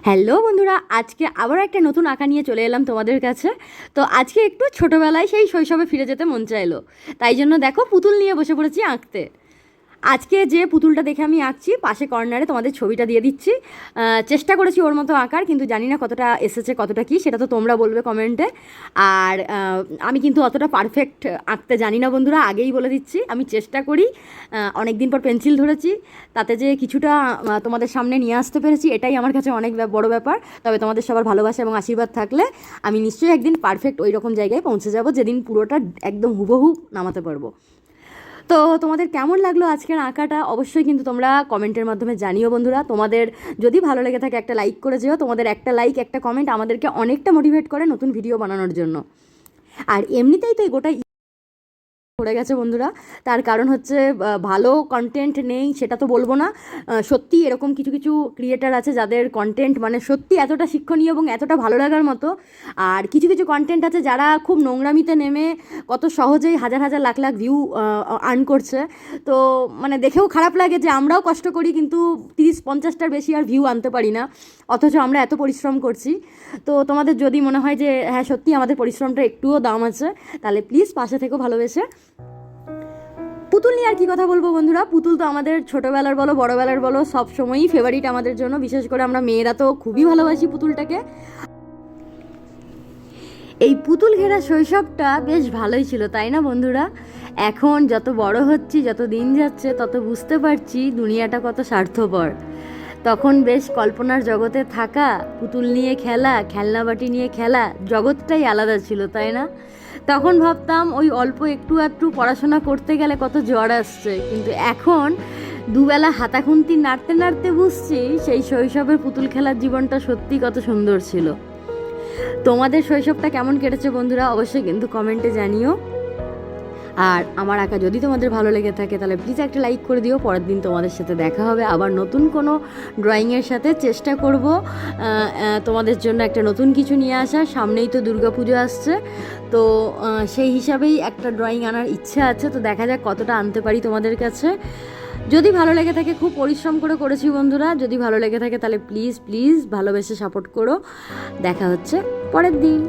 Hello বন্ধুরা, আজকে আবার একটা নতুন আঁকা নিয়ে চলে এলাম তোমাদের কাছে। তো আজকে একটু ছোটোবেলায় সেই শৈশবে ফিরে যেতে মন চাইলো, তাই জন্য দেখো পুতুল নিয়ে বসে পড়েছি আঁকতে। আজকে যে পুতুলটা দেখে আমি আঁকছি, পাশে কর্নারে তোমাদের ছবিটা দিয়ে দিচ্ছি। চেষ্টা করেছি ওর মতো আঁকার, কিন্তু জানি না কতটা এসেছে কতটা কী, সেটা তো তোমরা বলবে কমেন্টে। আর আমি কিন্তু অতটা পারফেক্ট আঁকতে জানি না বন্ধুরা, আগেই বলে দিচ্ছি। আমি চেষ্টা করি, অনেক দিন পর পেন্সিল ধরেছি, তাতে যে কিছুটা তোমাদের সামনে নিয়ে আসতে পেরেছি, এটাই আমার কাছে অনেক বড় ব্যাপার। তবে তোমাদের সবার ভালোবাসা এবং আশীর্বাদ থাকলে আমি নিশ্চয়ই একদিন পারফেক্ট ওই রকম জায়গায় পৌঁছে যাব, যেদিন পুরোটা একদম হুবহু নামাতে পারবো। তো তোমাদের কেমন লাগলো আজকের আঁকাটা অবশ্যই কিন্তু তোমরা কমেন্টের মাধ্যমে জানিও বন্ধুরা। তোমাদের যদি ভালো লেগে থাকে একটা লাইক করে যেও, তোমাদের একটা লাইক একটা কমেন্ট আমাদেরকে অনেকটা মোটিভেট করে নতুন ভিডিও বানানোর জন্য। আর এমনিতেই তো এই গোটা পড়ে গেছে বন্ধুরা, তার কারণ হচ্ছে ভালো কন্টেন্ট নেই সেটা তো বলবো না। সত্যি এরকম কিছু কিছু ক্রিয়েটার আছে যাদের কন্টেন্ট মানে সত্যি এতটা শিক্ষণীয় এবং এতটা ভালো লাগার মতো, আর কিছু কিছু কন্টেন্ট আছে যারা খুব নোংরামিতে নেমে কত সহজেই হাজার হাজার লাখ লাখ ভিউ আর্ন করছে। তো মানে দেখেও খারাপ লাগে যে আমরাও কষ্ট করি কিন্তু 30-50টার বেশি আর ভিউ আনতে পারি না, অথচ আমরা এত পরিশ্রম করছি। তো তোমাদের যদি মনে হয় যে হ্যাঁ সত্যি আমাদের পরিশ্রমটা একটুও দাম আছে, তাহলে প্লিজ পাশে থেকেও ভালোবেসে। পুতুল নিয়ে আর কি কথা বলবো বন্ধুরা, পুতুল তো আমাদের ছোটোবেলার বলো বড়োবেলার বলো সব সময়ই ফেভারিট আমাদের জন্য, বিশেষ করে আমরা মেয়েরা তো খুবই ভালোবাসি পুতুলটাকে। এই পুতুল ঘেরা শৈশবটা বেশ ভালোই ছিল, তাই না বন্ধুরা? এখন যত বড় হচ্ছি, যত দিন যাচ্ছে, তত বুঝতে পারছি দুনিয়াটা কত স্বার্থপর। তখন বেশ কল্পনার জগতে থাকা, পুতুল নিয়ে খেলা, খেলনাবাটি নিয়ে খেলা, জগৎটাই আলাদা ছিল, তাই না? তখন ভাবতাম ওই অল্প একটু আধটু পড়াশোনা করতে গেলে কত জ্বর আসছে, কিন্তু এখন দুবেলা হাতাখুন্তি নাড়তে নাড়তে বুঝছি সেই শৈশবের পুতুল খেলার জীবনটা সত্যি কত সুন্দর ছিল। তোমাদের শৈশবটা কেমন কেটেছে বন্ধুরা অবশ্যই কিন্তু কমেন্টে জানিও। আর আমার আঁকা যদি তোমাদের ভালো লেগে থাকে তাহলে প্লিজ একটা লাইক করে দিও। পরের দিন তোমাদের সাথে দেখা হবে আবার নতুন কোনো ড্রয়িংয়ের সাথে। চেষ্টা করব তোমাদের জন্য একটা নতুন কিছু নিয়ে আসার। সামনেই তো দুর্গাপুজো আসছে, তো সেই হিসাবেই একটা ড্রয়িং আনার ইচ্ছা আছে। তো দেখা যাক কতটা আনতে পারি তোমাদের কাছে। যদি ভালো লেগে থাকে, খুব পরিশ্রম করে করেছি বন্ধুরা, যদি ভালো লেগে থাকে তাহলে প্লিজ প্লিজ ভালোবেসে সাপোর্ট করো। দেখা হচ্ছে পরের দিন।